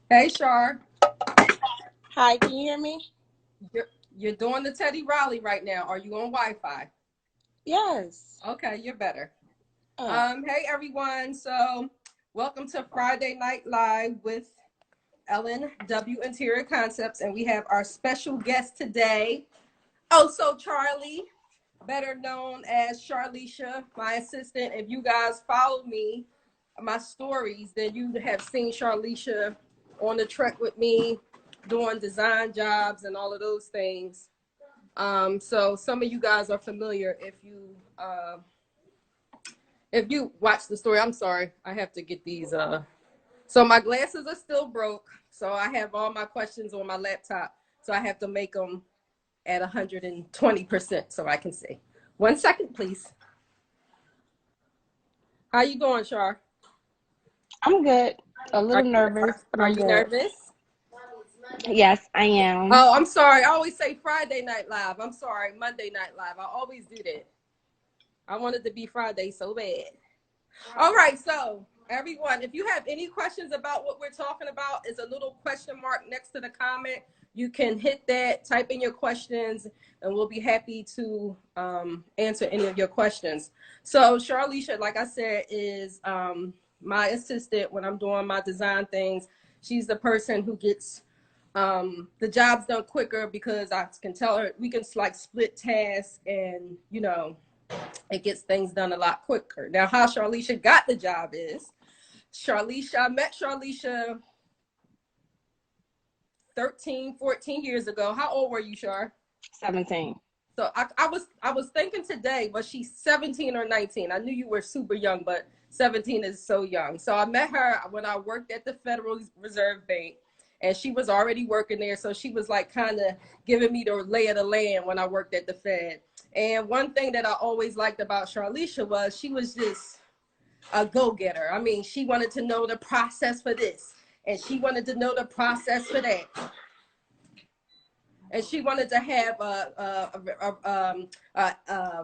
Hey, Shar. Hi, can you hear me? You're doing the Teddy Riley right now. Are you on Wi-Fi? Yes. Okay, you're better. Oh. Hey everyone. So, welcome to Friday Night Live with Ellen W. Interior Concepts, and we have our special guest today. Also, Charlie, better known as Charlisha, my assistant. If you guys follow me, my stories, then you have seen Charlisha on the trek with me, doing design jobs and all of those things. So some of you guys are familiar if you watch the story. I'm sorry, I have to get these. So my glasses are still broke, so I have all my questions on my laptop, so I have to make them at 120% so I can see. 1 second, please. How you doing, Char? I'm good. A little nervous, but Are I'm you good. nervous? Yes, I am. Oh, I'm sorry. I always say Friday Night Live. I'm sorry, Monday Night Live. I always do that. I wanted to be Friday so bad. All right, so everyone, if you have any questions about what we're talking about, it's a little question mark next to the comment. You can hit that, type in your questions, and we'll be happy to answer any of your questions. So Charlisha, like I said, is my assistant when I'm doing my design things. She's the person who gets the job's done quicker because I can tell her we can like split tasks and it gets things done a lot quicker. Now, how Charlisha got the job is I met Charlisha 13, 14 years ago. How old were you, Char? 17. So I was thinking today, was she 17 or 19? I knew you were super young, but 17 is so young. So I met her when I worked at the Federal Reserve Bank, and she was already working there. So she was like kind of giving me the lay of the land when I worked at the Fed. And one thing that I always liked about Charlisha was she was just a go-getter. I mean, she wanted to know the process for this, and she wanted to know the process for that. And she wanted to have a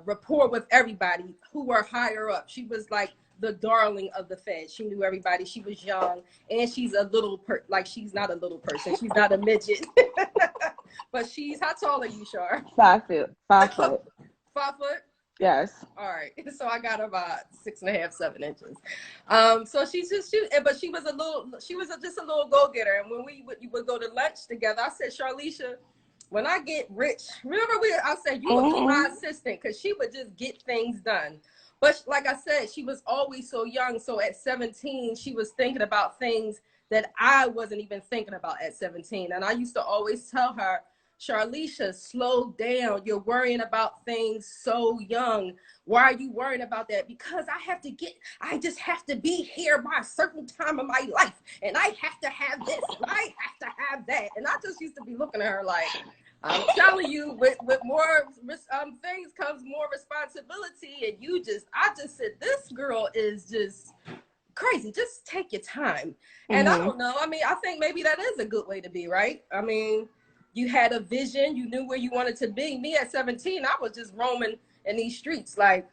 rapport with everybody who were higher up. She was like the darling of the Fed. She knew everybody. She was young, and she's a little she's not a little person. She's not a midget, but she's. How tall are you, Char? 5 foot. 5 foot. 5 foot. Yes. All right. So I got about 6.5, 7 inches. So but she was just a little go-getter. And when we would go to lunch together, I said, Charlisha, when I get rich, remember I said, you would be my assistant, because she would just get things done. But like I said, she was always so young. So at 17, she was thinking about things that I wasn't even thinking about at 17. And I used to always tell her, Charlisha, slow down. You're worrying about things so young. Why are you worrying about that? Because I just have to be here by a certain time of my life. And I have to have this. And I have to have that. And I just used to be looking at her like, I'm telling you, with more things comes more responsibility. And I just said, this girl is just crazy. Just take your time. And I don't know. I mean, I think maybe that is a good way to be, right? I mean, you had a vision. You knew where you wanted to be. Me at 17, I was just roaming in these streets, like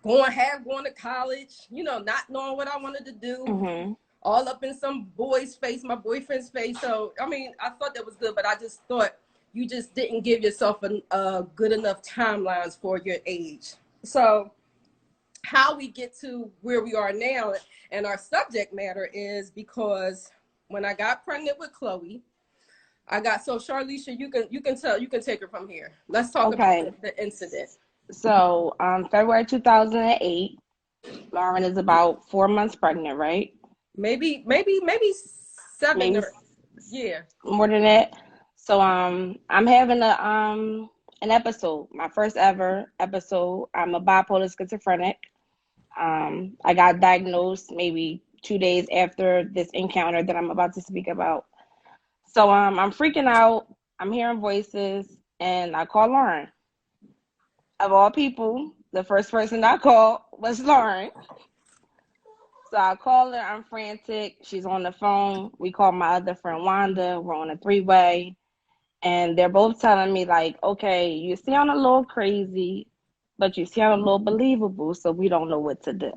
going to college, not knowing what I wanted to do, all up in some boy's face, my boyfriend's face. So, I mean, I thought that was good, but I just thought you just didn't give yourself a good enough timelines for your age. So how we get to where we are now and our subject matter is because when I got pregnant with Chloe, so Charlisha, you can take her from here. Let's talk about the incident. So, February 2008, Lauren is about 4 months pregnant, right? Maybe 7 Maybe yeah. More than that. So, I'm having an episode, my first ever episode. I'm a bipolar schizophrenic. I got diagnosed maybe 2 days after this encounter that I'm about to speak about. So I'm freaking out. I'm hearing voices, and I call Lauren. Of all people, the first person I called was Lauren. So I call her. I'm frantic. She's on the phone. We call my other friend Wanda. We're on a 3-way. And they're both telling me, like, okay, you sound a little crazy. but you sound a little believable, so we don't know what to do.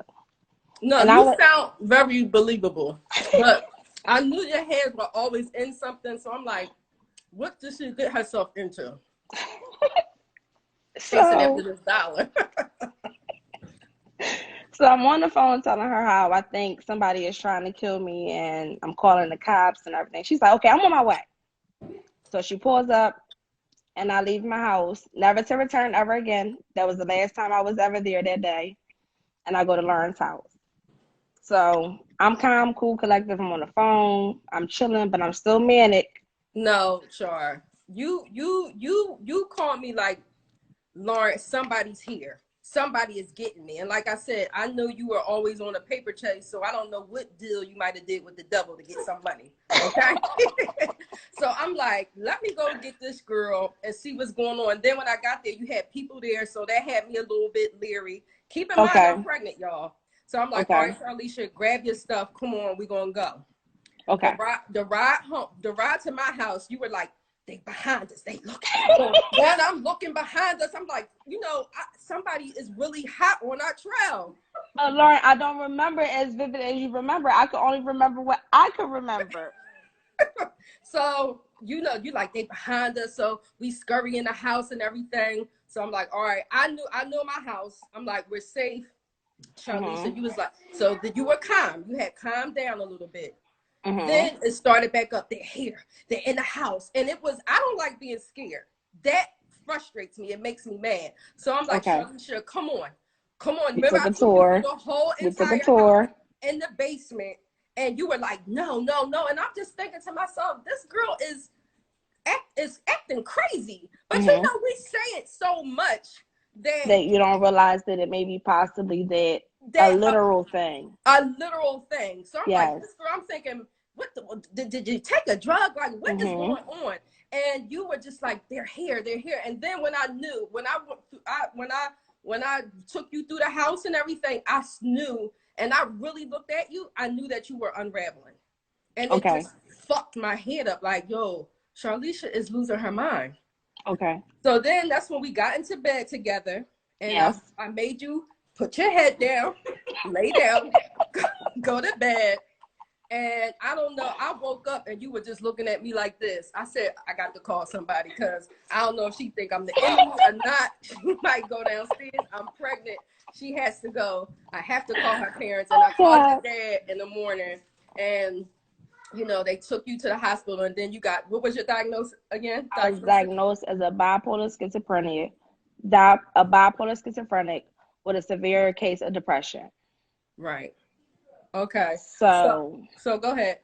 No, And you sound very believable, but I knew your hands were always in something, so I'm like, what did she get herself into? Chasing after this dollar. So I'm on the phone telling her how I think somebody is trying to kill me, and I'm calling the cops and everything. She's like, okay, I'm on my way. So she pulls up, and I leave my house, never to return ever again. That was the last time I was ever there that day. And I go to Lauren's house. So I'm calm, cool, collective. I'm on the phone. I'm chilling, but I'm still manic. No, Char. You called me like, Lauren, somebody's here. Somebody is getting me. And like I said, I know you were always on a paper chase, so I don't know what deal you might have did with the devil to get some money. Okay. So I'm like, let me go get this girl and see what's going on. Then when I got there, you had people there, so that had me a little bit leery. Keep in mind I'm pregnant, y'all. So I'm like, all right, Charlicia, grab your stuff. Come on, we're gonna go. Okay. The ride home, the ride to my house, you were like, they behind us, they looking. So then I'm looking behind us. I'm like, somebody is really hot on our trail. Lauren, I don't remember as vivid as you remember. I could only remember what I could remember. So, you like, they behind us. So we scurry in the house and everything. So I'm like, all right, I know my house. I'm like, we're safe. Charlicia, you was like, so you were calm. You had calmed down a little bit. Then it started back up. They're here. They're in the house. And it was, I don't like being scared. That frustrates me. It makes me mad. So I'm like, Charlicia, come on. Remember, I took you through the whole entire house in the basement. And you were like, no. And I'm just thinking to myself, this girl is acting crazy. But we say it so much that you don't realize that it may be possibly a literal thing. A literal thing. So I'm like, this girl, I'm thinking, did you take a drug? Like, what is going on? And you were just like, they're here. And then when I took you through the house and everything, I knew, and I really looked at you, I knew that you were unraveling. And it just fucked my head up like, yo, Charlicia is losing her mind. Okay. So then that's when we got into bed together, and I made you put your head down, lay down, go to bed. And I don't know, I woke up and you were just looking at me like this. I said, I got to call somebody because I don't know if she think I'm the enemy or not. She might go downstairs. I'm pregnant. She has to go. I have to call her parents. And I called your dad in the morning. And, they took you to the hospital. And then you got, what was your diagnosis again? I was diagnosed as a bipolar schizophrenic with a severe case of depression. Right. Okay. So go ahead.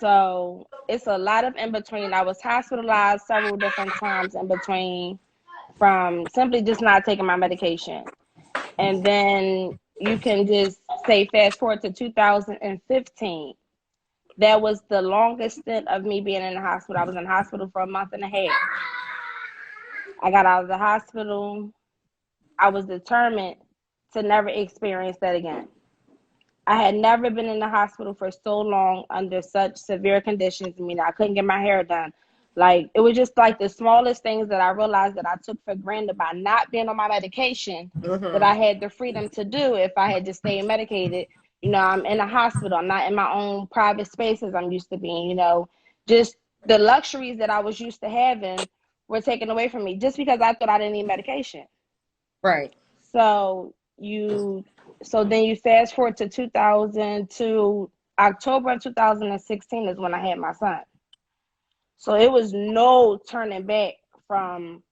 So it's a lot of in between. I was hospitalized several different times in between from simply just not taking my medication. And then you can just say fast forward to 2015. That was the longest stint of me being in the hospital. I was in the hospital for a month and a half. I got out of the hospital. I was determined to never experience that again. I had never been in the hospital for so long under such severe conditions. I mean, I couldn't get my hair done. Like, it was just like the smallest things that I realized that I took for granted by not being on my medication that I had the freedom to do if I had just stayed medicated. I'm in a hospital. I'm not in my own private spaces I'm used to being, just the luxuries that I was used to having were taken away from me just because I thought I didn't need medication. Right. So then you fast forward to October of 2016 is when I had my son. So it was no turning back from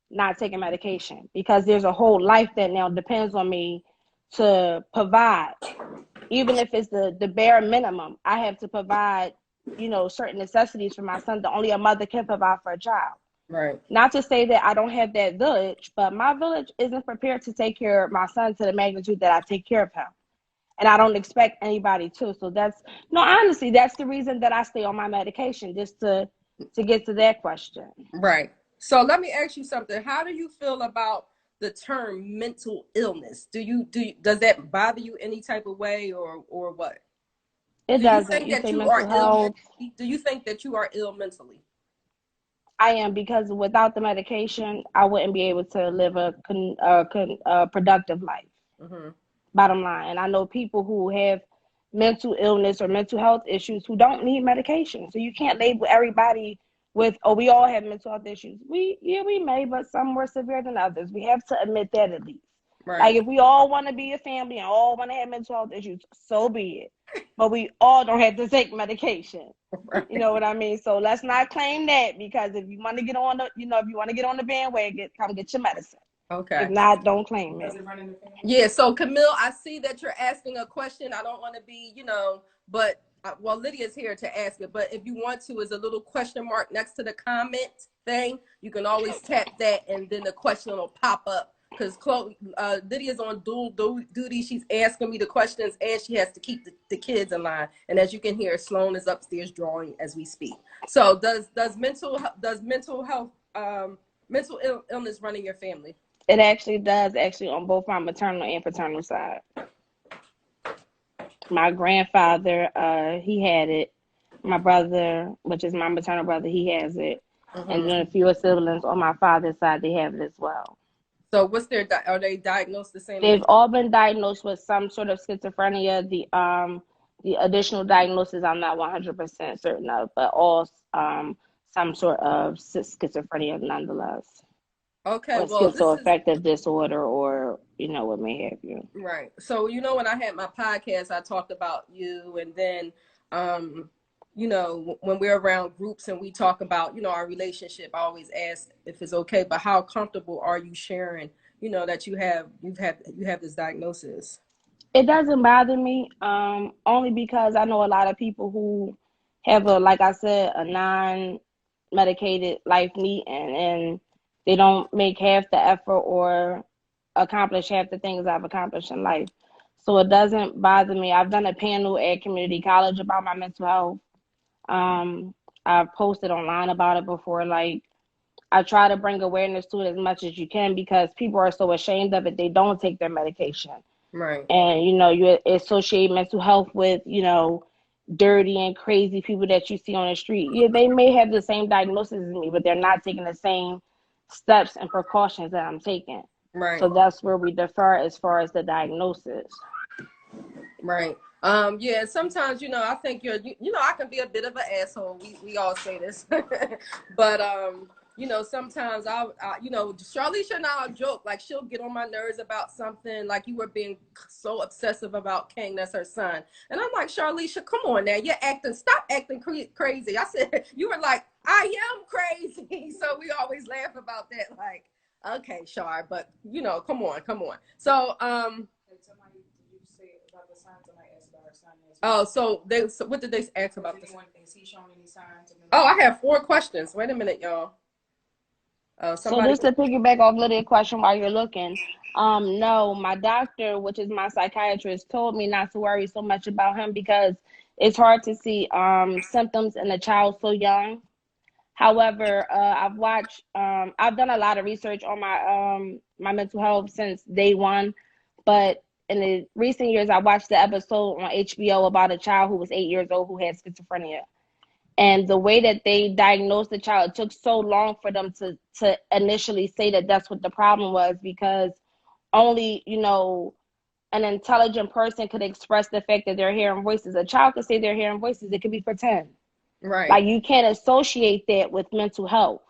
not taking medication because there's a whole life that now depends on me to provide. Even if it's the bare minimum, I have to provide, certain necessities for my son that only a mother can provide for a child. Right. Not to say that I don't have that village, but my village isn't prepared to take care of my son to the magnitude that I take care of him. And I don't expect anybody to. So honestly, that's the reason that I stay on my medication, just to get to that question. Right. So let me ask you something. How do you feel about the term mental illness? Does that bother you any type of way or what? It doesn't. Do you think that you are ill mentally? I am, because without the medication, I wouldn't be able to live a productive life. Mm-hmm. Bottom line, and I know people who have mental illness or mental health issues who don't need medication. So you can't label everybody with, oh, we all have mental health issues. We may, but some more severe than others. We have to admit that at least. Like, Right. if we all want to be a family and all want to have mental health issues, so be it. But we all don't have to take medication. Right. You know what I mean? So let's not claim that, because if you want to get on the, if you want to get on the bandwagon, come get your medicine. If Okay. not, don't claim it. Yeah. So Camille, I see that you're asking a question. I don't want to be, but well, Lydia's here to ask it. But if you want to, is a little question mark next to the comment thing. You can always tap that, and then the question will pop up. Because Lydia's on dual duty. She's asking me the questions, and she has to keep the kids in line. And as you can hear, Sloan is upstairs drawing as we speak. So does mental health mental illness run in your family? It actually does, on both my maternal and paternal side. My grandfather, he had it. My brother, which is my maternal brother, he has it. Mm-hmm. And then a few siblings on my father's side, they have it as well. So what's are they diagnosed the same? They've all been diagnosed with some sort of schizophrenia. The additional diagnosis I'm not 100% certain of, but all some sort of schizophrenia nonetheless. Okay, or well, schizoaffective disorder, or what may have you. Right. So when I had my podcast, I talked about you, and then when we're around groups and we talk about our relationship, I always ask if it's okay, but how comfortable are you sharing that you have this diagnosis? It doesn't bother me, only because I know a lot of people who have like I said, a non-medicated life need, and they don't make half the effort or accomplish half the things I've accomplished in life. So it doesn't bother me. I've done a panel at community college about my mental health. I've posted online about it before. Like, I try to bring awareness to it as much as you can, because people are so ashamed of it, they don't take their medication. Right. And, you associate mental health with, dirty and crazy people that you see on the street. Yeah, they may have the same diagnosis as me, but they're not taking the same steps and precautions that I'm taking. Right. So that's where we differ as far as the diagnosis. Right. Yeah, sometimes, I think I can be a bit of an asshole. We all say this, but, sometimes Charlize and I'll joke, like, she'll get on my nerves about something, like you were being so obsessive about King, that's her son. And I'm like, Charlize, come on now, stop acting crazy. I said, you were like, I am crazy. So we always laugh about that. Like, okay, Char, but come on. So, oh, so what did they ask about this? Is he showing any signs? Oh, I have 4 questions. Wait a minute, y'all. So just to piggyback off Lydia's question while you're looking, no, my doctor, which is my psychiatrist, told me not to worry so much about him, because it's hard to see symptoms in a child so young. However, I've done a lot of research on my mental health since day one, but in the recent years, I watched the episode on HBO about a child who was 8 years old who had schizophrenia. And the way that they diagnosed the child, it took so long for them to initially say that that's what the problem was, because only, an intelligent person could express the fact that they're hearing voices. A child could say they're hearing voices. It could be pretend. Right. Like, you can't associate that with mental health.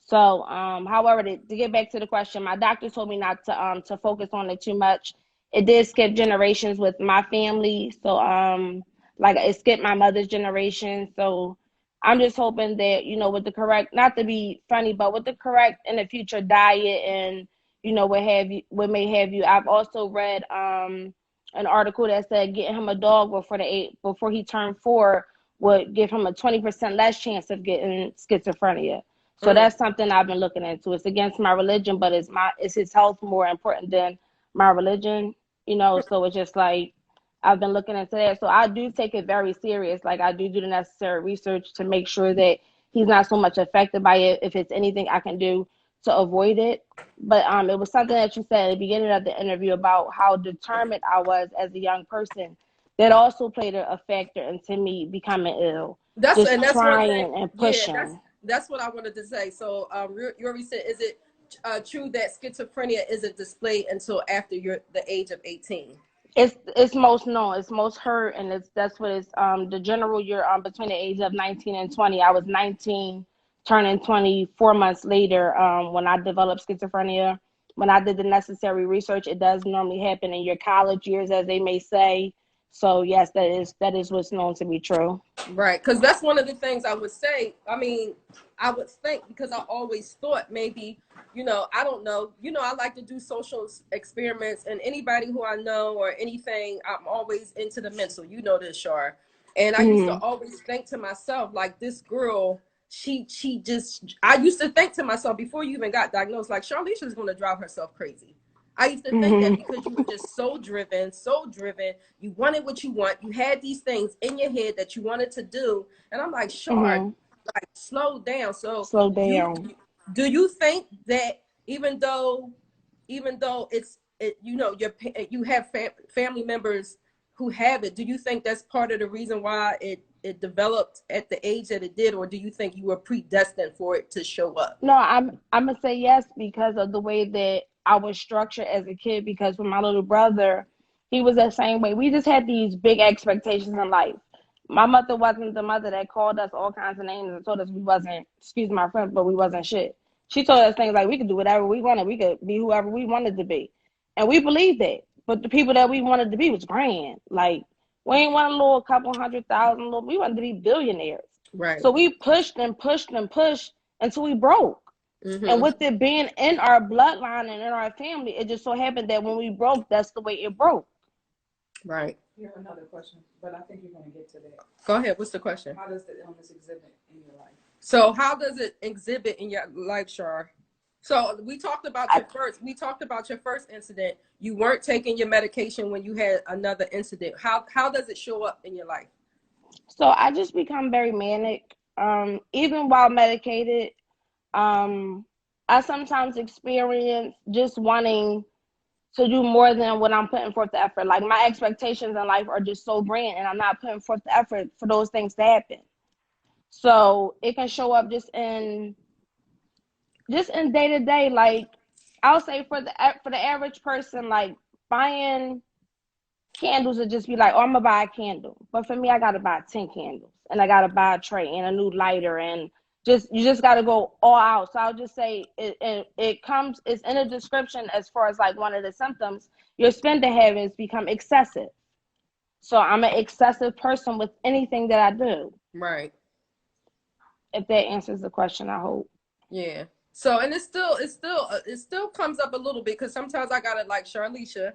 So, however, to get back to the question, my doctor told me not to focus on it too much. It did skip generations with my family. So, like, it skipped my mother's generation. So I'm just hoping that, with the correct, not to be funny, but with the correct in the future diet and, what may have you. I've also read an article that said getting him a dog before he turned 4 would give him a 20% less chance of getting schizophrenia. So that's something I've been looking into. It's against my religion, but is his health more important than my religion? So it's just like, I've been looking into that. So I do take it very serious. Like, I do the necessary research to make sure that he's not so much affected by it, if it's anything I can do to avoid it. But it was something that you said at the beginning of the interview about how determined I was as a young person. That also played a factor into me becoming ill. That's trying and pushing. Yeah, that's what I wanted to say. So, Yuri said, is it true that schizophrenia isn't displayed until after the age of 18? It's most known, it's most heard, and that's what it's the general year between the age of 19 and 20. I was 19, turning 24 months later when I developed schizophrenia. When I did the necessary research, it does normally happen in your college years, as they may say. So yes, that is what's known to be true. Right, because that's one of the things I would say. I mean, I would think, because I always thought maybe, I don't know, I like to do social experiments, and anybody who I know or anything, I'm always into the mental. You know this, Shar. And I used to always think to myself, like, this girl, she just, I used to think to myself before you even got diagnosed, like, Charlize's going to drive herself crazy. I used to think that because you were just so driven, you wanted what you want, you had these things in your head that you wanted to do, and I'm like, sure, like, slow down. So, Slow down. do you think that even though you have family members who have it, do you think that's part of the reason why it developed at the age that it did, or do you think you were predestined for it to show up? No, I'm gonna say yes because of the way that I was structured as a kid. Because with my little brother, he was the same way. We just had these big expectations in life. My mother wasn't the mother that called us all kinds of names and told us we wasn't, excuse my friends, but we wasn't shit. She told us things like we could do whatever we wanted. We could be whoever we wanted to be. And we believed that. But the people that we wanted to be was grand. Like, we ain't want a little couple 100,000, we wanted to be billionaires. Right. So we pushed and pushed and pushed until we broke. And with it being in our bloodline and in our family, it just so happened that when we broke, that's the way it broke. Right. You have another question, but I think you're going to get to that. Go ahead. What's the question? How does the illness exhibit in your life? So how does it exhibit in your life, Shar? So we talked about your first incident. You weren't taking your medication when you had another incident. How does it show up in your life? So I just become very manic. Even while medicated, I sometimes experience just wanting to do more than what I'm putting forth the effort. Like, my expectations in life are just so grand, and I'm not putting forth the effort for those things to happen. So it can show up just in day to day. Like, I'll say for the average person, like, buying candles would just be like, oh, I'm gonna buy a candle. But for me, I gotta buy 10 candles, and I gotta buy a tray and a new lighter, and you just gotta go all out. So I'll just say it's in a description as far as like one of the symptoms. Your spending habits become excessive. So I'm an excessive person with anything that I do. Right. If that answers the question, I hope. Yeah. So, and it still comes up a little bit, because sometimes I gotta, like, Charlize,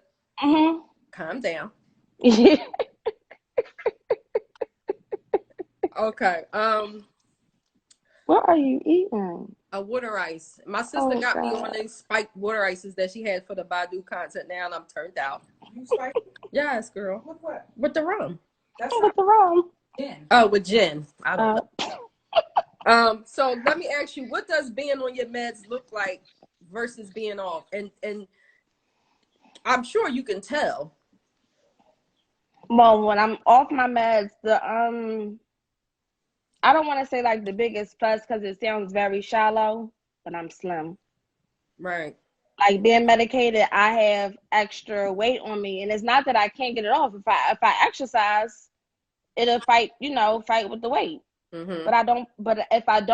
calm down. Okay. What are you eating? A water ice. My sister got me on these spiked water ices that she had for the Badu concert. Now, and I'm turned out. You spiked? Yes, girl. With what? With the rum. That's with the rum. Gin. Oh, with gin. I don't know. So let me ask you, what does being on your meds look like versus being off? And I'm sure you can tell. Well, when I'm off my meds, I don't want to say like the biggest plus, because it sounds very shallow, but I'm slim. Right. Like, being medicated, I have extra weight on me, and it's not that I can't get it off. If I exercise, it'll fight with the weight. But if I'm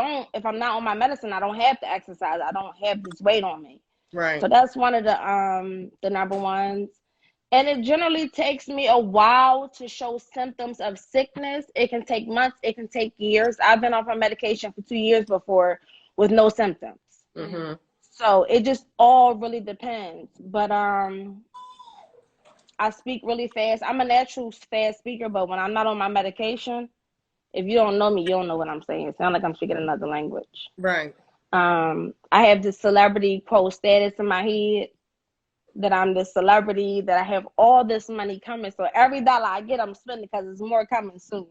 not on my medicine, I don't have to exercise. I don't have this weight on me. Right. So that's one of the number ones. And it generally takes me a while to show symptoms of sickness. It can take months. It can take years. I've been off my medication for 2 years before with no symptoms. So it just all really depends. But I speak really fast. I'm a natural fast speaker, but when I'm not on my medication, if you don't know me, you don't know what I'm saying. It sounds like I'm speaking another language. Right. I have this celebrity quote status in my head, that I'm this celebrity, that I have all this money coming. So every dollar I get, I'm spending, because there's more coming soon.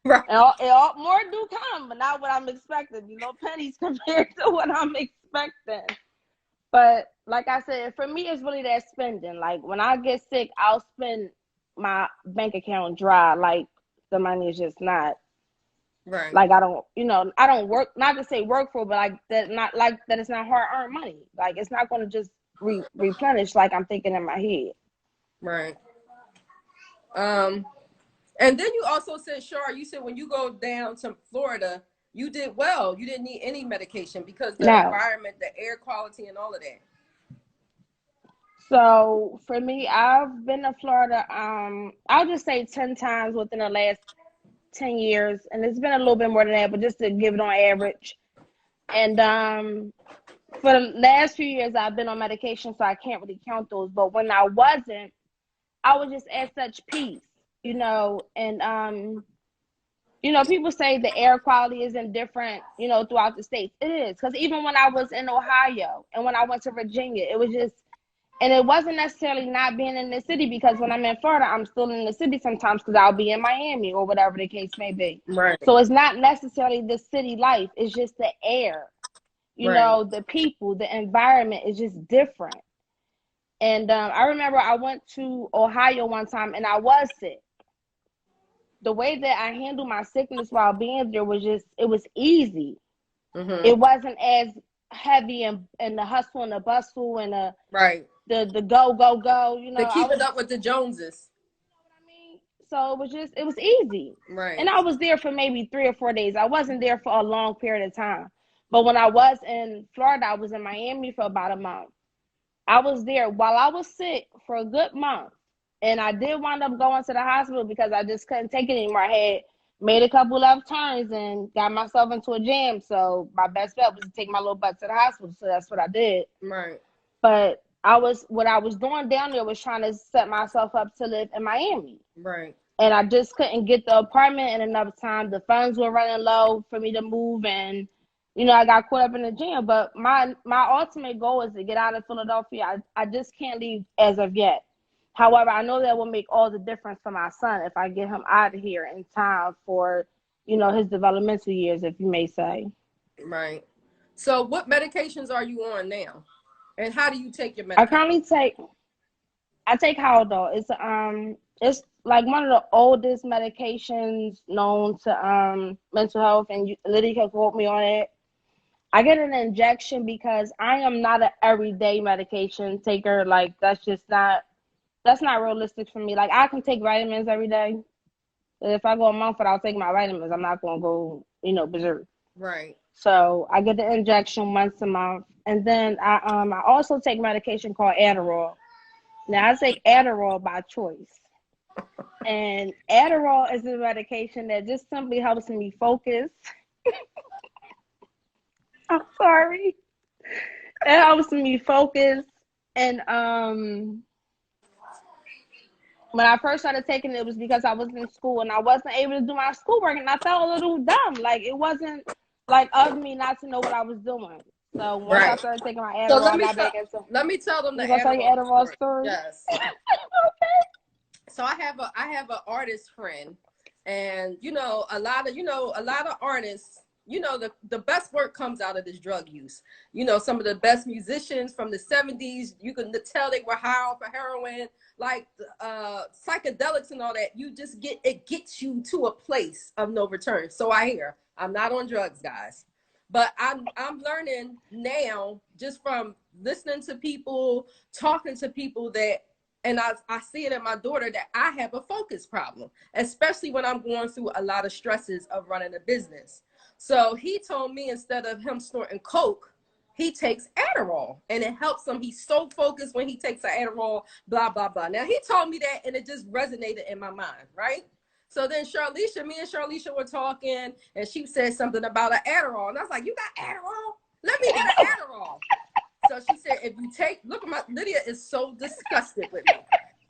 Right. And more do come, but not what I'm expecting. Pennies compared to what I'm expecting. But like I said, for me, it's really that spending. Like, when I get sick, I'll spend my bank account dry. Like, the money is just not Right. Like I don't, I don't work, not to say work for, but like that it's not hard earned money. Like it's not going to just replenish like I'm thinking in my head. Right. And then you also said, Shar, you said when you go down to Florida, you did well. You didn't need any medication because the No. environment, the air quality, and all of that. So for me, I've been to Florida. I'll just say 10 times within the last 10 years, and it's been a little bit more than that, but just to give it on average. And for the last few years, I've been on medication, so I can't really count those. But when I wasn't, I was just at such peace, and people say the air quality isn't different, throughout the states. It is, because even when I was in Ohio and when I went to Virginia, it was just, and it wasn't necessarily not being in the city, because when I'm in Florida, I'm still in the city sometimes because I'll be in Miami or whatever the case may be. Right. So it's not necessarily the city life. It's just the air, Right. the people, the environment is just different. And I remember I went to Ohio one time and I was sick. The way that I handled my sickness while being there was it was easy. Mm-hmm. It wasn't as heavy and the hustle and the bustle and right. the go, To keep it up with the Joneses. You know what I mean? So it was easy. Right. And I was there for maybe 3 or 4 days. I wasn't there for a long period of time. But when I was in Florida, I was in Miami for about a month. I was there while I was sick for a good month. And I did wind up going to the hospital because I just couldn't take it anymore. I had made a couple left turns and got myself into a jam. So my best bet was to take my little butt to the hospital. So that's what I did. Right. But what I was doing down there was trying to set myself up to live in Miami. Right. And I just couldn't get the apartment in enough time. The funds were running low for me to move, and I got caught up in the jam. But my ultimate goal is to get out of Philadelphia. I just can't leave as of yet. However, I know that will make all the difference for my son if I get him out of here in time for, his developmental years, if you may say. Right. So what medications are you on now? And how do you take your medication? I take Haldol. It's like one of the oldest medications known to mental health, and Lydia can quote me on it. I get an injection because I am not an everyday medication taker. Like that's not realistic for me. Like I can take vitamins every day. But if I go a month without taking my vitamins, I'm not gonna go, berserk. Right. So I get the injection once a month, and then I also take medication called Adderall. Now I take Adderall by choice, and Adderall is a medication that just simply helps me focus. I'm sorry. It helps me focus, and when I first started taking it was because I was in school and I wasn't able to do my schoolwork, and I felt a little dumb. Like it wasn't like of me not to know what I was doing. So once I started taking my Adderall, I got back into. Let me tell them the Adderall story. Yes. So I have an artist friend, and a lot of artists. The best work comes out of this drug use. Some of the best musicians from the 70s, you can tell they were high off of heroin, like psychedelics and all that. It gets you to a place of no return. So I hear. I'm not on drugs, guys. But I'm learning now just from listening to people, talking to people and I see it in my daughter that I have a focus problem, especially when I'm going through a lot of stresses of running a business. So he told me instead of him snorting coke, he takes Adderall and it helps him. He's so focused when he takes an Adderall, blah, blah, blah. Now he told me that and it just resonated in my mind, right? So then me and Charlisha were talking and she said something about an Adderall. And I was like, you got Adderall? Let me get an Adderall. So she said, if you look at Lydia is so disgusted with me.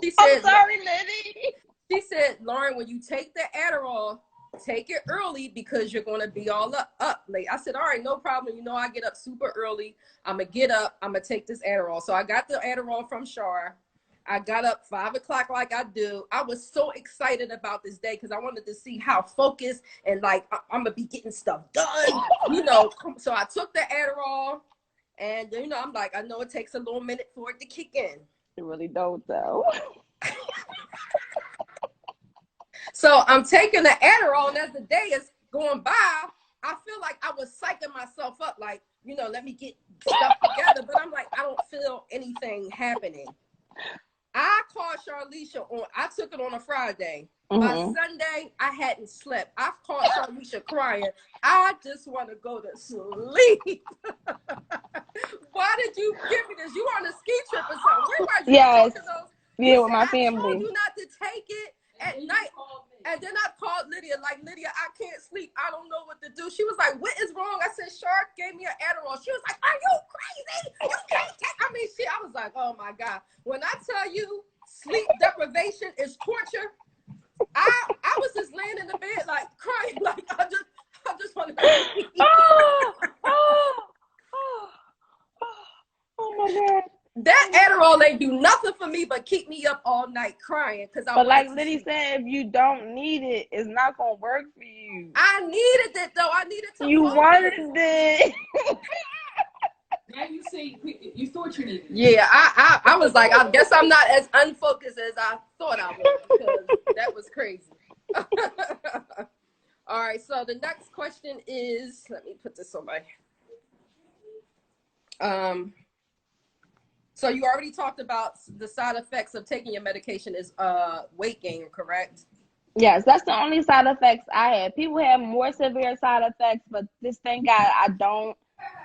She said, I'm sorry, Lydia. She said, Lauren, when you take the Adderall, take it early because you're going to be all up late. I said, all right, no problem. I get up super early. I'm going to get up. I'm going to take this Adderall. So I got the Adderall from Char. I got up 5 o'clock like I do. I was so excited about this day because I wanted to see how focused and like I'm going to be getting stuff done, So I took the Adderall and, I'm like, I know it takes a little minute for it to kick in. It really don't, though. So I'm taking the Adderall, and as the day is going by, I feel like I was psyching myself up, like, you know, let me get stuff together. But I'm like, I don't feel anything happening. I called Charlicia I took it on a Friday. By Sunday, I hadn't slept. I called Charlicia crying. I just want to go to sleep. Why did you give me this? You on a ski trip or something? Where were you? Yes. Yeah, with my family. I told you not to take it at night. And then I called Lydia, like, Lydia, I can't sleep. I don't know what to do. She was like, what is wrong? I said, Shark gave me an Adderall. She was like, are you crazy? You can't take. I was like, oh my God. When I tell you sleep deprivation is torture, I was just laying in the bed, like, crying, like, I just want to sleep. Oh my God. That Adderall ain't do nothing for me but keep me up all night crying. But like Liddy said, if you don't need it, it's not going to work for you. I needed it, though. I needed to You focus. wanted it. Now you see, you thought you needed it. Yeah, I was like, I guess I'm not as unfocused as I thought I was, because that was crazy. All right, so the next question is, let me put this on my... So you already talked about the side effects of taking your medication is weight gain, correct? Yes, that's the only side effects I have. People have more severe side effects, but this thing I don't.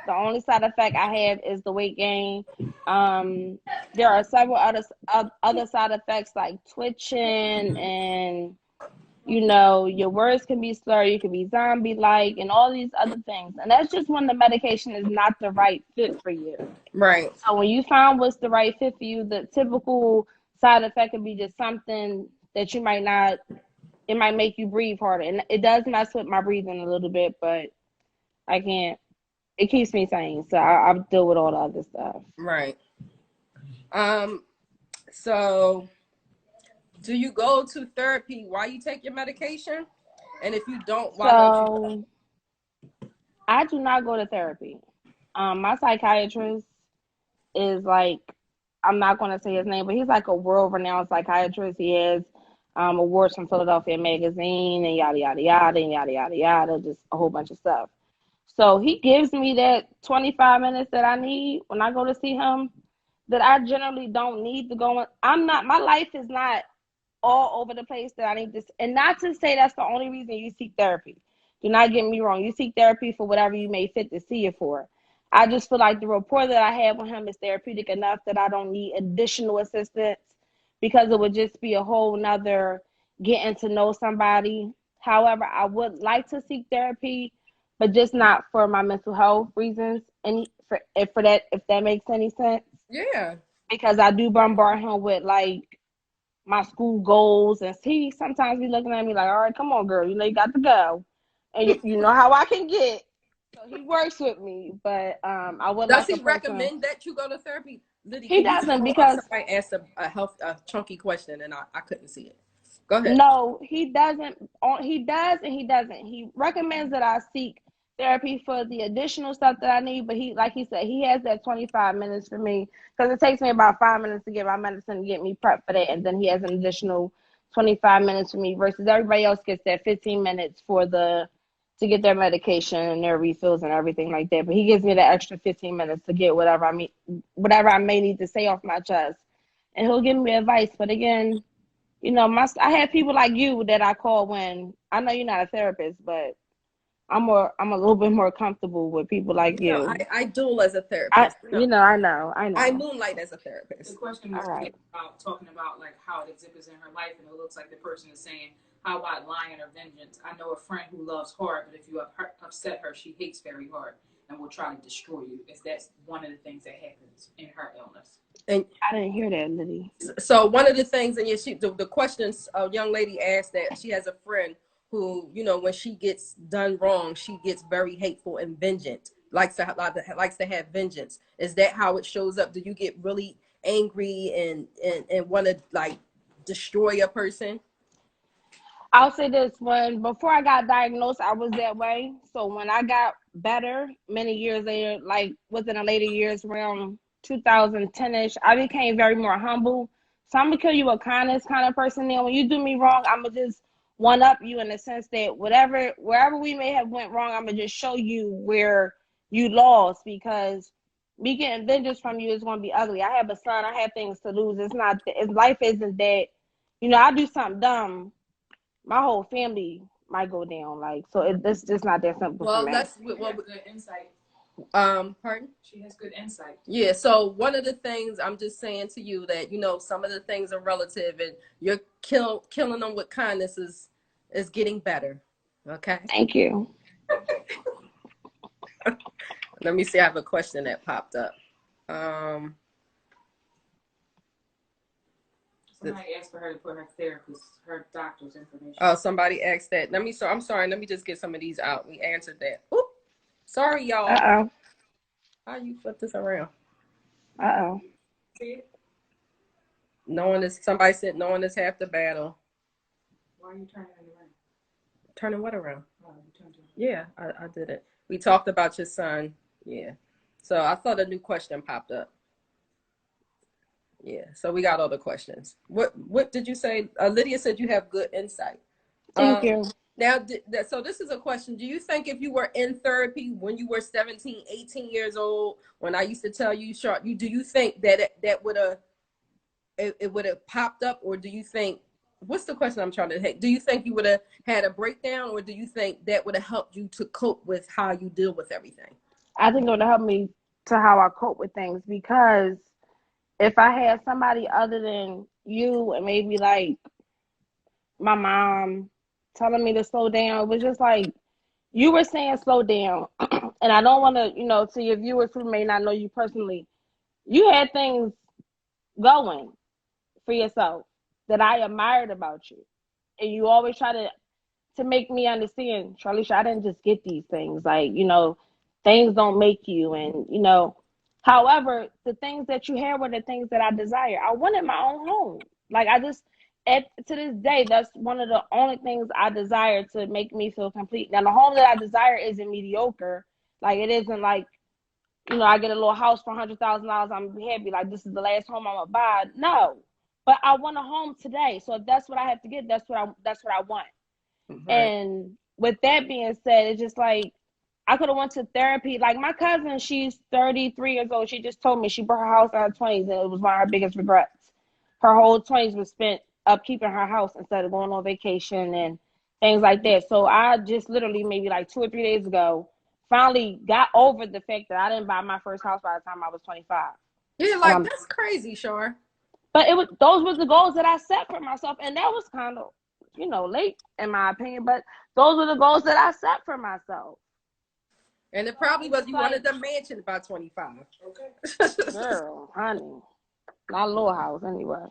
The only side effect I have is the weight gain. There are several other side effects like twitching, and you know, your words can be slurred, you can be zombie-like, and all these other things. And that's just when the medication is not the right fit for you. Right. So when you find what's the right fit for you, the typical side effect could be just something that you might not, it might make you breathe harder. And it does mess with my breathing a little bit, but I can't, it keeps me sane. So I deal with all the other stuff. Right. So do you go to therapy while you take your medication? And if you don't, why don't you? I do not go to therapy. My psychiatrist is like, I'm not going to say his name, but he's like a world-renowned psychiatrist. He has awards from Philadelphia Magazine and yada, yada, yada, and yada, yada, yada, just a whole bunch of stuff. So he gives me that 25 minutes that I need when I go to see him, that I generally don't need to go in. My life is not all over the place that I need this. And not to say that's the only reason you seek therapy. Do not get me wrong. You seek therapy for whatever you may fit to see it for. I just feel like the rapport that I have with him is therapeutic enough that I don't need additional assistance, because it would just be a whole nother getting to know somebody. However, I would like to seek therapy, but just not for my mental health reasons. And if that makes any sense. Yeah. Because I do bombard him with like my school goals, and he sometimes be looking at me like, all right, come on, girl, you know you got to go. And you know how I can get. So he works with me, but I would Does like he recommend that you go to therapy? Liddy, he doesn't, because I asked a chunky question and I couldn't see it. Go ahead. No, he doesn't. He does and he doesn't. He recommends that I seek therapy for the additional stuff that I need, but he, like he said, he has that 25 minutes for me, because it takes me about 5 minutes to get my medicine and get me prepped for that, and then he has an additional 25 minutes for me versus everybody else gets that 15 minutes to get their medication and their refills and everything like that. But he gives me the extra 15 minutes to get whatever I may need to say off my chest, and he'll give me advice. But again, you know, I have people like you that I call when I know you're not a therapist, but I'm a little bit more comfortable with people like you. No, I duel as a therapist. I know. I moonlight as a therapist. The question was about talking about like how it exhibits in her life, and it looks like the person is saying, how about lying or vengeance? I know a friend who loves hard, but if you upset her, she hates very hard and will try to destroy you. If that's one of the things that happens in her illness. And I didn't hear that, Liddy. So one of the things, and the questions a young lady asked, that she has a friend who, you know, when she gets done wrong, she gets very hateful and vengeant, likes to have vengeance. Is that how it shows up? Do you get really angry and want to like destroy a person? I'll say this: before I got diagnosed, I was that way. So when I got better, many years later, like within the later years, around 2010-ish, I became very more humble. So I'm gonna kill you with kindness kind of person. Now, when you do me wrong, I'm gonna just one up you in the sense that wherever we may have went wrong, I'm gonna just show you where you lost, because me getting vengeance from you is gonna be ugly. I have a son. I have things to lose. Life isn't that. I do something dumb, my whole family might go down. Like, so it's just not that simple for me. Good insight. Pardon? She has good insight. Yeah. So one of the things I'm just saying to you that some of the things are relative, and you're killing them with kindness is getting better. Okay. Thank you. Let me see. I have a question that popped up. Somebody asked for her to put her doctor's information. Oh, somebody asked that. I'm sorry. Let me just get some of these out. We answered that. Oop. Sorry, y'all. Uh-oh. How you flip this around? Uh-oh. See it? Somebody said knowing is half the battle. Why are you turning it around? Turning what around? Oh, you turned it. Yeah, I did it. We talked about your son. Yeah. So I thought a new question popped up. Yeah. So we got all the questions. What did you say? Lydia said you have good insight. Thank you. Now, so this is a question. Do you think if you were in therapy when you were 17, 18 years old, when I used to tell you, do you think that would have, it would have popped up? Or do you think, what's the question I'm trying to take? Do you think you would have had a breakdown, or do you think that would have helped you to cope with how you deal with everything? I think it would have helped me to how I cope with things, because if I had somebody other than you and maybe like my mom telling me to slow down, it was just like you were saying slow down. And I don't want to, to your viewers who may not know you personally, you had things going for yourself that I admired about you. And you always try to make me understand, Charlicia, I didn't just get these things. Like, things don't make you. And, however, the things that you had were the things that I desire. I wanted my own home. Like, to this day, that's one of the only things I desire to make me feel complete. Now, the home that I desire isn't mediocre. Like, it isn't like, I get a little house for $100,000. I'm happy. Like, this is the last home I'm gonna buy. No, but I want a home today. So if that's what I have to get, that's what I want. Right. And with that being said, it's just like I could have went to therapy. Like my cousin, she's 33 years old. She just told me she bought her house in her 20s, and it was one of her biggest regrets. Her whole 20s was spent upkeeping her house instead of going on vacation and things like that. So I just literally maybe like 2 or 3 days ago finally got over the fact that I didn't buy my first house by the time I was 25. Yeah, like that's crazy, Shar. But those were the goals that I set for myself, and that was kind of, late in my opinion. But those were the goals that I set for myself. And it probably was you wanted the mansion by 25. Okay. Girl, honey, not a little house anyway.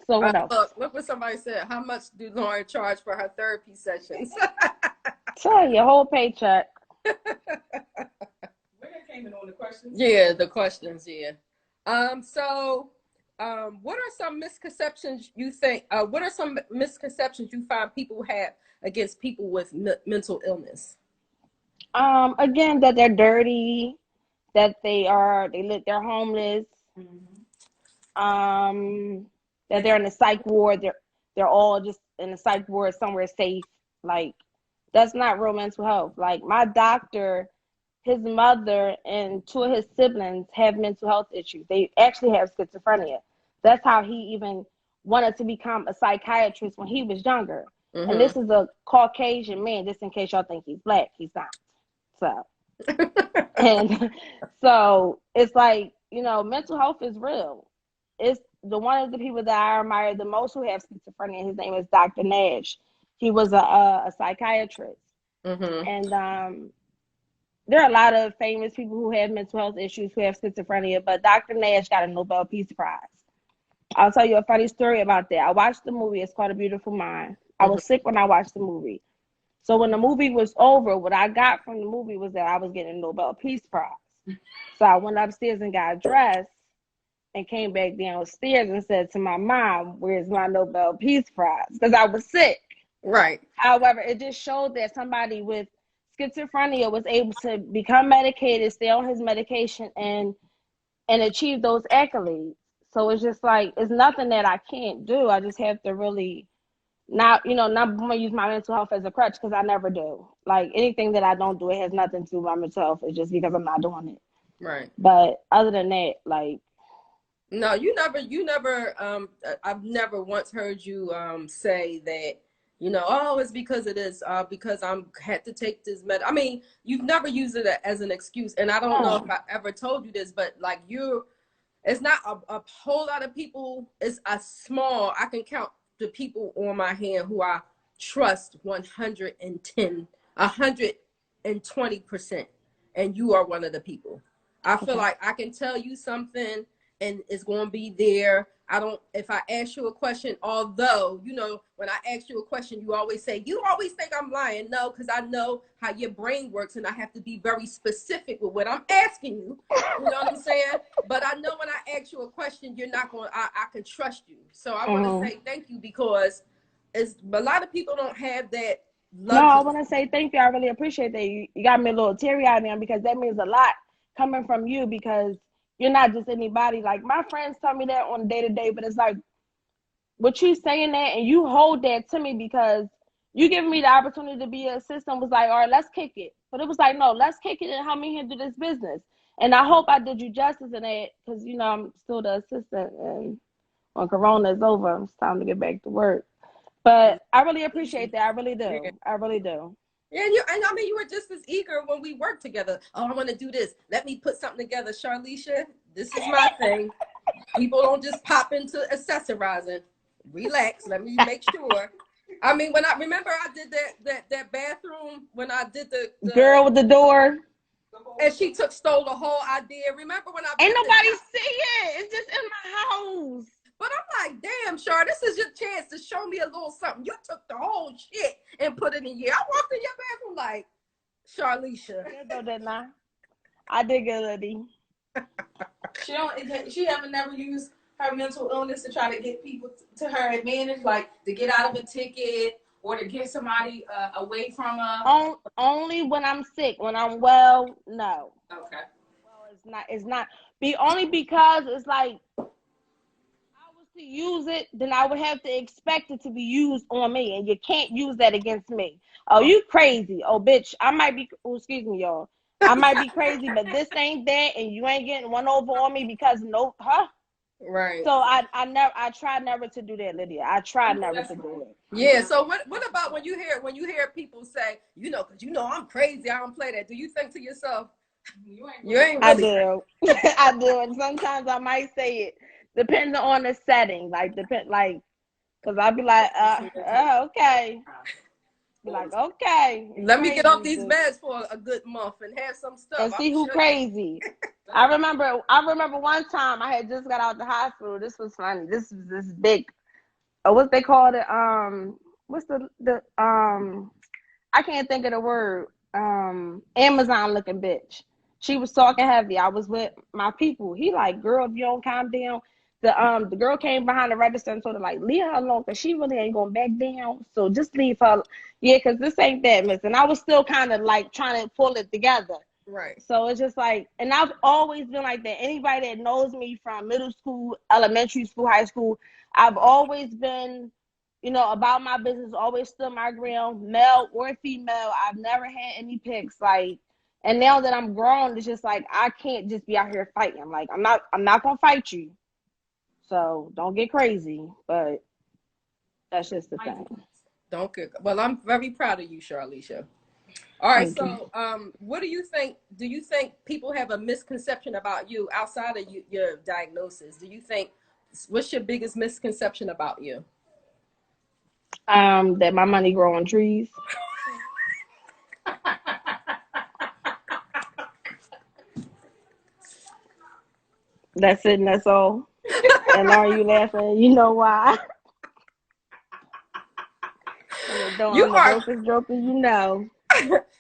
So what else? Look what somebody said. How much do Lauren charge for her therapy sessions? Tell your whole paycheck. Where that came in on the questions? Yeah, the questions. Yeah. What are some misconceptions you think? What are some misconceptions you find people have against people with mental illness? Again, that they're dirty, that they're homeless. Mm-hmm. That they're in a psych ward. They're all just in a psych ward somewhere safe. Like, that's not real mental health. Like, my doctor, his mother and 2 of his siblings have mental health issues. They actually have schizophrenia. That's how he even wanted to become a psychiatrist when he was younger. Mm-hmm. And this is a Caucasian man, just in case y'all think he's black. He's not. So, and so it's like, mental health is real. It's one of the people that I admire the most who have schizophrenia. His name is Dr. Nash. He was a psychiatrist. Mm-hmm. And there are a lot of famous people who have mental health issues who have schizophrenia, but Dr. Nash got a Nobel Peace Prize. I'll tell you a funny story about that. I watched the movie. It's called A Beautiful Mind. I was sick when I watched the movie. So when the movie was over, what I got from the movie was that I was getting a Nobel Peace Prize. So I went upstairs and got dressed and came back downstairs and said to my mom, "Where's my Nobel Peace Prize?" Because I was sick. Right. However, it just showed that somebody with schizophrenia was able to become medicated, stay on his medication, and achieve those accolades. So it's just like, it's nothing that I can't do. I just have to really not going to use my mental health as a crutch, because I never do. Like, anything that I don't do, it has nothing to do with my mental health. It's just because I'm not doing it. Right. But other than that, like, no, you never, I've never once heard you say that, oh, it's because of this, because I'm had to take this I mean, you've never used it as an excuse. And I don't know if I ever told you this, but like it's not a whole lot of people. It's a small, I can count the people on my hand who I trust 120%. And you are one of the people. I feel like I can tell you something and it's going to be there. If I ask you a question, although, when I ask you a question, you always say, you always think I'm lying. No, because I know how your brain works and I have to be very specific with what I'm asking you. You know what I'm saying? But I know when I ask you a question, you're not going, I can trust you. So I want to say thank you, because a lot of people don't have that luxury. No, I want to say thank you. I really appreciate that. You got me a little teary-eyed now, because that means a lot coming from you, because you're not just anybody. Like, my friends tell me that on a day-to-day, but it's like, what you saying that, and you hold that to me, because you giving me the opportunity to be an assistant was like, all right, let's kick it. But it was like, no, let's kick it and help me handle this business. And I hope I did you justice in that, because, I'm still the assistant, and when Corona is over, it's time to get back to work. But I really appreciate that. I really do. Yeah. I really do. Yeah, and I mean, you were just as eager when we worked together. Oh, I want to do this. Let me put something together. Charlisha, this is my thing. People don't just pop into accessorizing. Relax. Let me make sure. I mean, when I did that bathroom, when I did the girl with the door. And she stole the whole idea. Remember when I ain't nobody see it. It's just in my house. But I'm like, damn, Char, this is your chance to show me a little something. You took the whole shit and put it in here. I walked in your bathroom like, Charlisha. I did good, Liddy. She haven't never used her mental illness to try to get people to her advantage, like to get out of a ticket or to get somebody away from her. Only when I'm sick. When I'm well, no. Okay. Well, it's not. Only because it's like, to use it, then I would have to expect it to be used on me, and you can't use that against me. Oh, you crazy. Oh, bitch, I might be, excuse me, y'all. I might be crazy, but this ain't that, and you ain't getting one over on me because Right. So I try never to do that, Lydia. I try never to do it. Yeah. So what about when you hear people say, because I'm crazy, I don't play that. Do you think to yourself, you ain't really? I do. I do, and sometimes I might say it. Depending on the setting, because I'd be like, okay. Be like, okay. Let me get off these meds for a good month and have some stuff. And see who crazy. I remember one time I had just got out the hospital. This was funny. This was this big, what they call it? What's the I can't think of the word. Amazon looking bitch. She was talking heavy. I was with my people. He like, girl, if you don't calm down. The girl came behind the register and told her, like, leave her alone, because she really ain't going back down. So just leave her. Yeah, because this ain't that, miss. And I was still kind of like trying to pull it together. Right. So it's just like, and I've always been like that. Anybody that knows me from middle school, elementary school, high school, I've always been, about my business, always stood my ground, male or female. I've never had any picks. Like, and now that I'm grown, it's just like, I can't just be out here fighting. Like, I'm not going to fight you. So don't get crazy, but that's just the thing. Don't get. Well, I'm very proud of you, Charlisha. All right. So, what do you think? Do you think people have a misconception about you outside of your diagnosis? Do you think, what's your biggest misconception about you? That my money grow on trees. That's it, and that's all. And are you laughing? You know why? You are the brokest joker,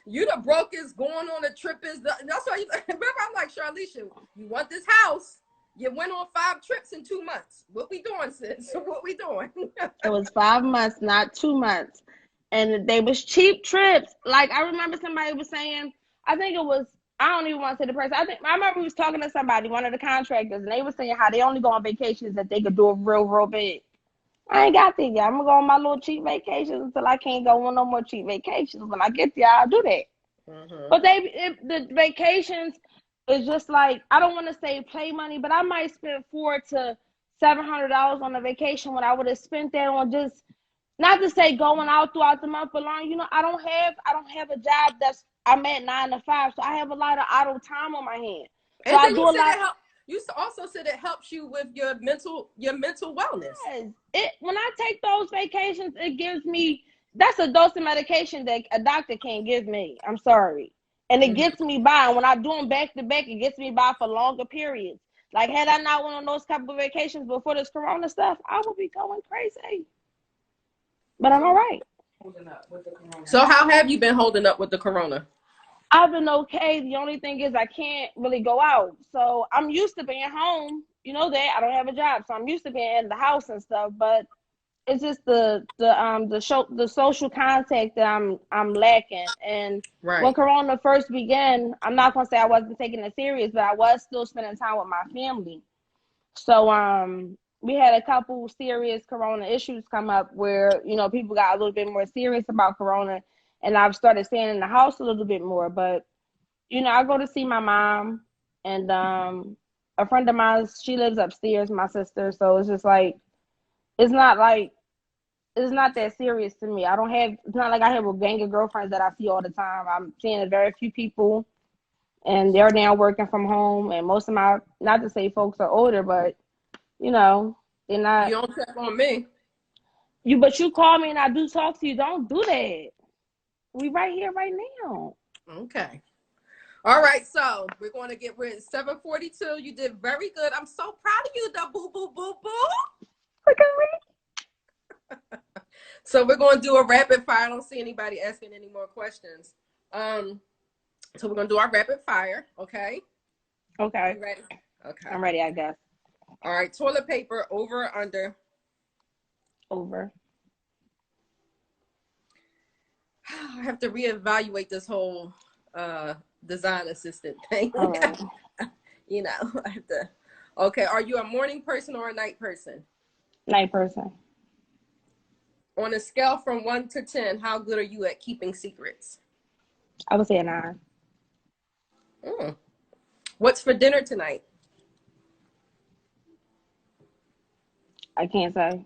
You the brokest going on a trip that's why remember, I'm like, Charlisha, you want this house? You went on 5 trips in 2 months. What we doing, sis? What we doing? It was 5 months, not 2 months. And they was cheap trips. Like, I remember somebody was saying, I think it was I don't even want to say the person. I remember we was talking to somebody, one of the contractors, and they were saying how they only go on vacations if they could do it real big. I ain't got that yet. I'm gonna go on my little cheap vacations until I can't go on no more cheap vacations. When I get there, I'll do that. But the vacations is just like, I don't want to say play money, but I might spend $400 to $700 on a vacation when I would have spent that on just, not to say going out throughout the month, but long, I don't have a job that's, I'm at 9 to 5, so I have a lot of idle time on my hand. So and I do a lot. You also said it helps you with your mental wellness. Yes. When I take those vacations, it gives me, that's a dose of medication that a doctor can't give me. I'm sorry. And it gets me by. And when I do them back to back, it gets me by for longer periods. Like, had I not went on those couple of vacations before this corona stuff, I would be going crazy. But I'm all right. Holding up with the corona. So how have you been holding up with the corona? I've been okay. The only thing is I can't really go out. So I'm used to being home. You know that. I don't have a job. So I'm used to being in the house and stuff. But it's just the social contact that I'm lacking. And when corona first began, I'm not gonna say I wasn't taking it serious, but I was still spending time with my family. So we had a couple serious corona issues come up where, people got a little bit more serious about corona, and I've started staying in the house a little bit more. But I go to see my mom, and a friend of mine, she lives upstairs, my sister. So it's just like, it's not that serious to me. It's not like I have a gang of girlfriends that I see all the time. I'm seeing very few people, and they're now working from home. And most of my, not to say folks are older, but they're not. You don't check on me. But you call me and I do talk to you. Don't do that. We right here, right now. Okay. All right. So we're going to get rid of 742. You did very good. I'm so proud of you, the boo, boo, boo, boo. Look at me. So we're going to do a rapid fire. I don't see anybody asking any more questions. So we're going to do our rapid fire. Okay. Okay. You ready? Okay. I'm ready, I guess. All right. Toilet paper, over or under? Over. I have to reevaluate this whole design assistant thing. All right. I have to. Okay. Are you a morning person or a night person? Night person. On a scale from 1 to 10, how good are you at keeping secrets? I would say a 9. What's for dinner tonight? I can't say.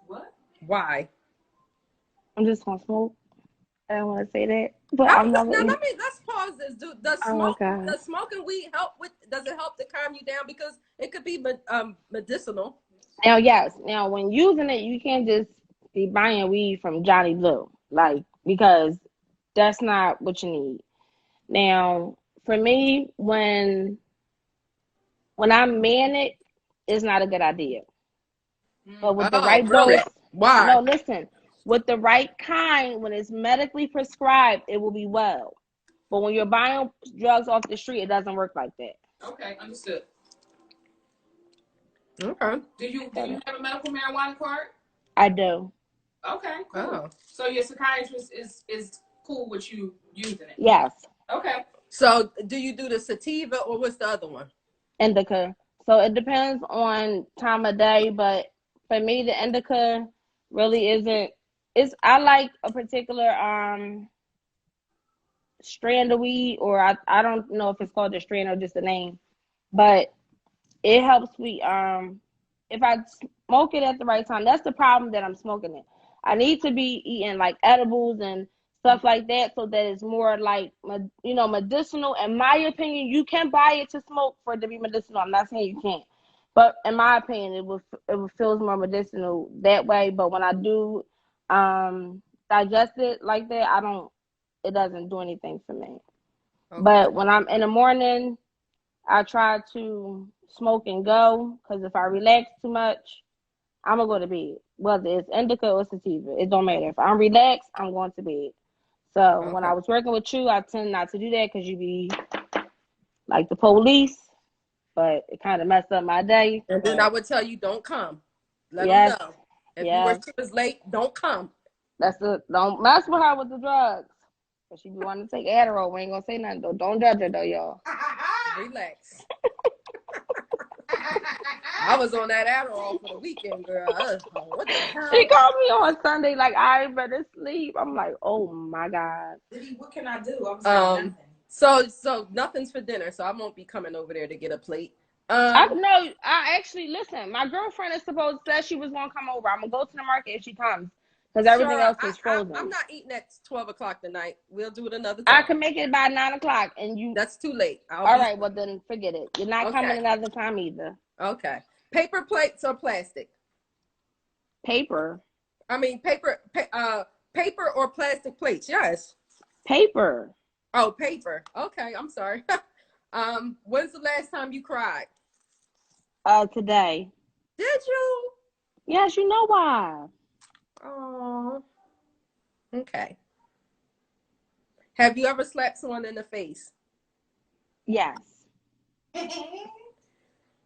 What? Why? I'm just gonna smoke. I don't want to say that, but I'm not. Let's pause this. Does smoking weed help with? Does it help to calm you down? Because it could be medicinal. Now, yes. Now, when using it, you can't just be buying weed from Johnny Blue, because that's not what you need. Now, for me, when I'm manic, it's not a good idea. But with the right dose, why? No, listen. With the right kind, when it's medically prescribed, it will be well. But when you're buying drugs off the street, it doesn't work like that. Okay, understood. Okay. Do you have a medical marijuana card? I do. Okay, cool. Oh. So your psychiatrist is cool with you using it? Yes. Okay. So do you do the sativa or what's the other one? Indica. So it depends on time of day, but for me, the indica really isn't. I like a particular strand of weed, or I don't know if it's called a strand or just a name, but it helps me if I smoke it at the right time. That's the problem, that I'm smoking it. I need to be eating like edibles and stuff like that, so that it's more like medicinal. In my opinion, you can buy it to smoke for it to be medicinal. I'm not saying you can't, but in my opinion, it feels more medicinal that way. But when I do digest it like that, it doesn't do anything for me. Okay. But when I'm in the morning, I try to smoke and go, because if I relax too much, I'm gonna go to bed. Whether it's indica or sativa, it don't matter. If I'm relaxed, I'm going to bed. So when I was working with you, I tend not to do that, because you be like the police, but it kind of messed up my day. And then I would tell you, don't come. Let them know. If you were late, don't come. Don't mess with her with the drugs. But she be wanting to take Adderall. We ain't gonna say nothing though. Don't judge her though, y'all. Relax. I was on that Adderall for the weekend, girl. What the hell? She called me on Sunday like I better sleep. I'm like, oh my God. What can I do? I was like, nothing. So nothing's for dinner, so I won't be coming over there to get a plate. I actually listen. My girlfriend is supposed to say she was gonna come over. I'm gonna go to the market if she comes, because everything else is frozen. I'm not eating at 12 o'clock tonight. We'll do it another I time. can make it by 9 o'clock, and you. That's too late. All right, well then forget it. You're not coming another time either. Okay. Paper plates or plastic? Paper. I mean paper or plastic plates. Yes. Paper. Oh, paper. Okay, I'm sorry. When's the last time you cried? Today. Did you? Yes, you know why. Oh. Okay. Have you ever slapped someone in the face? Yes.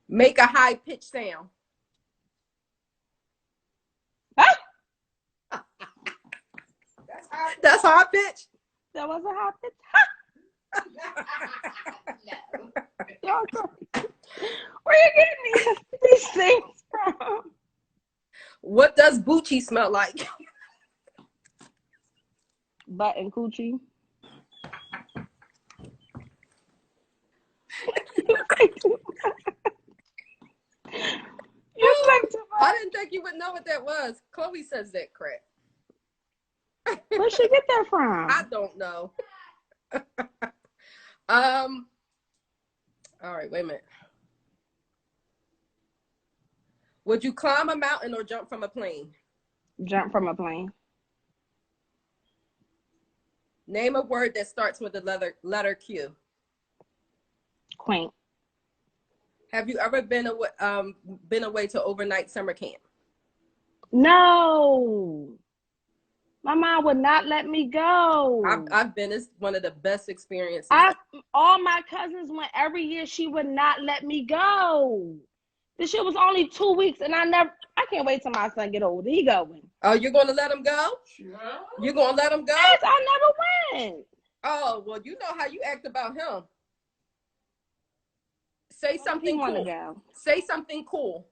Make a high pitched sound. That's high pitch. That was a high pitch. No. Where you getting these things from? What does Bucci smell like? Butt and coochie. I didn't think you would know what that was. Chloe says that crap. Where'd she get that from? I don't know. All right, wait a minute. Would you climb a mountain or jump from a plane? Jump from a plane. Name a word that starts with the letter Q. Quaint. Have you ever been away to overnight summer camp? No. My mom would not let me go. I've been. It's one of the best experiences. All my cousins went every year. She would not let me go. This shit was only 2 weeks, and I can't wait till my son get older. He going. Oh, you're going to let him go? Sure. You're going to let him go? Yes, I never went. Oh, well, you know how you act about him. Say something cool. Go. Say something cool.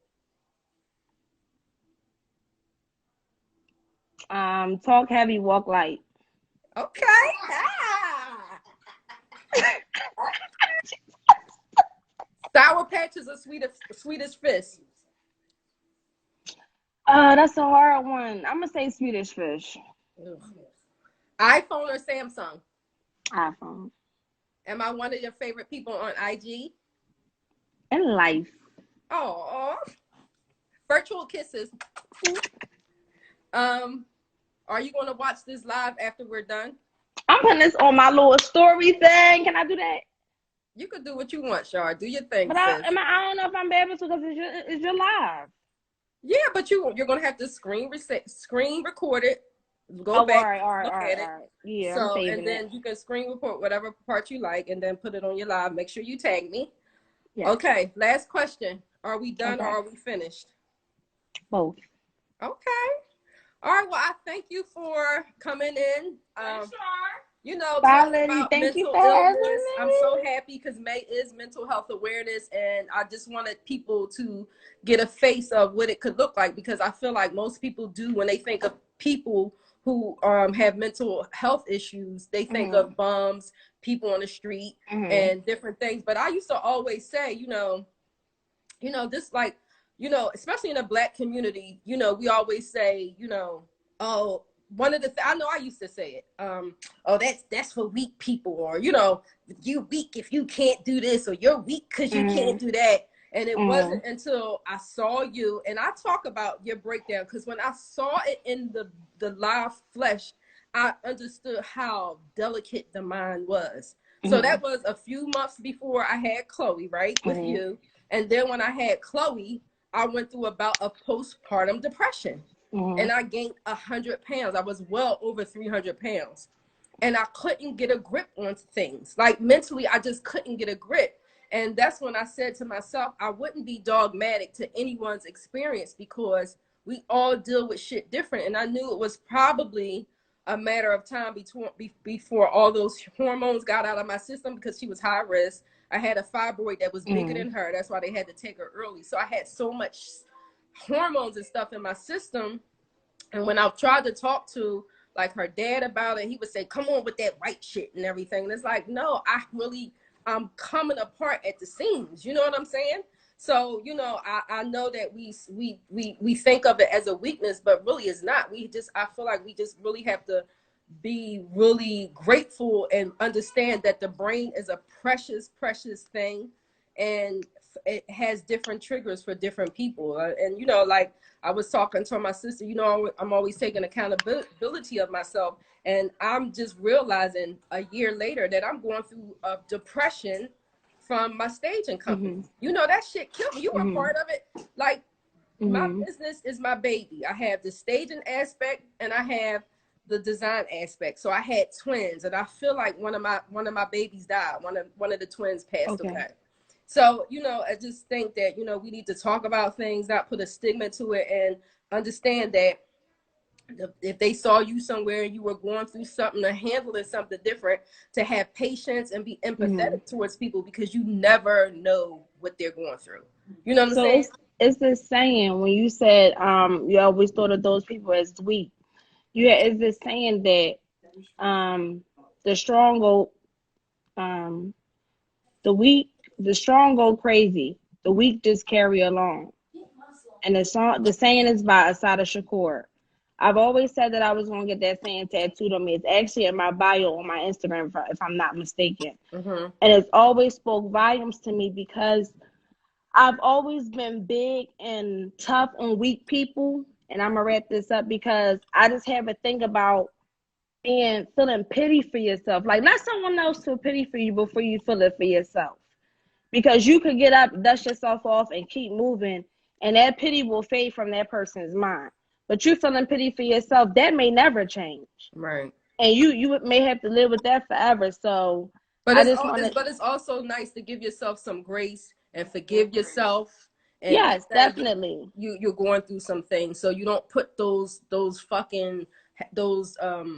Talk heavy, walk light. Okay. Sour Patch is a Swedish fish. That's a hard one. I'm gonna say Swedish fish. Ugh. iPhone or Samsung? iPhone. Am I one of your favorite people on IG? In life. Oh, virtual kisses. Are you going to watch this live after we're done? I'm putting this on my little story thing. Can I do that? You could do what you want, Shar. Do your thing. But I don't know if I'm able to because it's your live. Yeah, but you're going to have to screen record it. Go back, look at it. Yeah, so, and then you can screen record whatever part you like and then put it on your live. Make sure you tag me. Yes. Okay, last question. Are we done or are we finished? Both. Okay. All right, well, I thank you for coming in. You know, talking about mental illness. I'm so happy because May is Mental Health Awareness, and I just wanted people to get a face of what it could look like, because I feel like most people do when they think of people who have mental health issues, they think of bums, people on the street, and different things. But I used to always say, you know, this like, you know, especially in the Black community, you know, we always say, you know, oh, one of the I know I used to say it, oh, that's for weak people, or, you know, you weak if you can't do this, or you're weak because you can't do that. And it wasn't until I saw you, and I talk about your breakdown, because when I saw it in the live flesh, I understood how delicate the mind was. So that was a few months before I had Chloe, right, with you. And then when I had Chloe, I went through about a postpartum depression. And I gained 100 pounds. I was well over 300 pounds. And I couldn't get a grip on things. Like mentally, I just couldn't get a grip. And that's when I said to myself, I wouldn't be dogmatic to anyone's experience, because we all deal with shit different. And I knew it was probably a matter of time before all those hormones got out of my system, because she was high risk. I had a fibroid that was bigger than her. That's why they had to take her early. So I had so much hormones and stuff in my system. And when I tried to talk to like her dad about it, he would say, come on with that white shit and everything. And it's like, no, I'm coming apart at the seams. You know what I'm saying? So, you know, I know that we think of it as a weakness, but really it's not. I feel like we just really have to be really grateful and understand that the brain is a precious, precious thing. And it has different triggers for different people. And, you know, like I was talking to my sister, you know, I'm always taking accountability of myself. And I'm just realizing a year later that I'm going through a depression from my staging company. You know, that shit killed me. You were a part of it. Like, my business is my baby. I have the staging aspect and I have the design aspect. So I had twins, and I feel like one of my babies died. One of the twins passed away. So, you know, I just think that, you know, we need to talk about things, not put a stigma to it, and understand that if they saw you somewhere and you were going through something or handling something different, to have patience and be empathetic towards people, because you never know what they're going through. You know what I'm saying? It's this saying, when you said you always thought of those people as weak. It's this saying that the strong go the strong go crazy, the weak just carry along. And the saying is by Asada Shakur. I've always said that I was going to get that saying tattooed on me. It's actually in my bio on my Instagram, if I'm not mistaken. And it's always spoke volumes to me, because I've always been big and tough on weak people. And I'm going to wrap this up, because I just have a thing about feeling pity for yourself. Like, let someone else feel pity for you before you feel it for yourself. Because you could get up, dust yourself off, and keep moving, and that pity will fade from that person's mind. But you feeling pity for yourself, that may never change. Right. And you may have to live with that forever. So, but it's also nice to give yourself some grace and forgive yourself. And yes, definitely. You're going through some things, so you don't put those weights on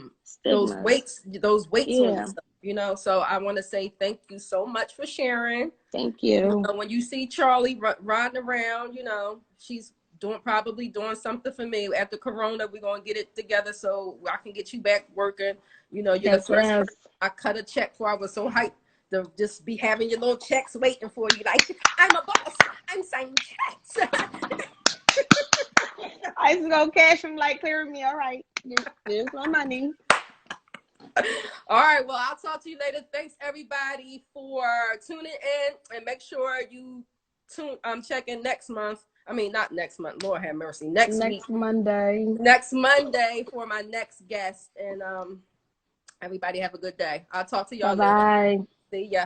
yourself. You know, so I want to say thank you so much for sharing. Thank you. You know, when you see Charlie riding around, you know, she's probably doing something for me. After Corona, we're going to get it together so I can get you back working. You know, you're the first person I cut a check for. I was so hyped to just be having your little checks waiting for you. Like, I'm a boss. I'm signing checks. I used to go cash them, like, clear me. All right. There's my money. All right, well, I'll talk to you later. Thanks everybody for tuning in, and make sure you check in next month. I mean, not next month, Lord have mercy, next week, Monday for my next guest. And everybody have a good day. I'll talk to y'all later. Bye. See ya.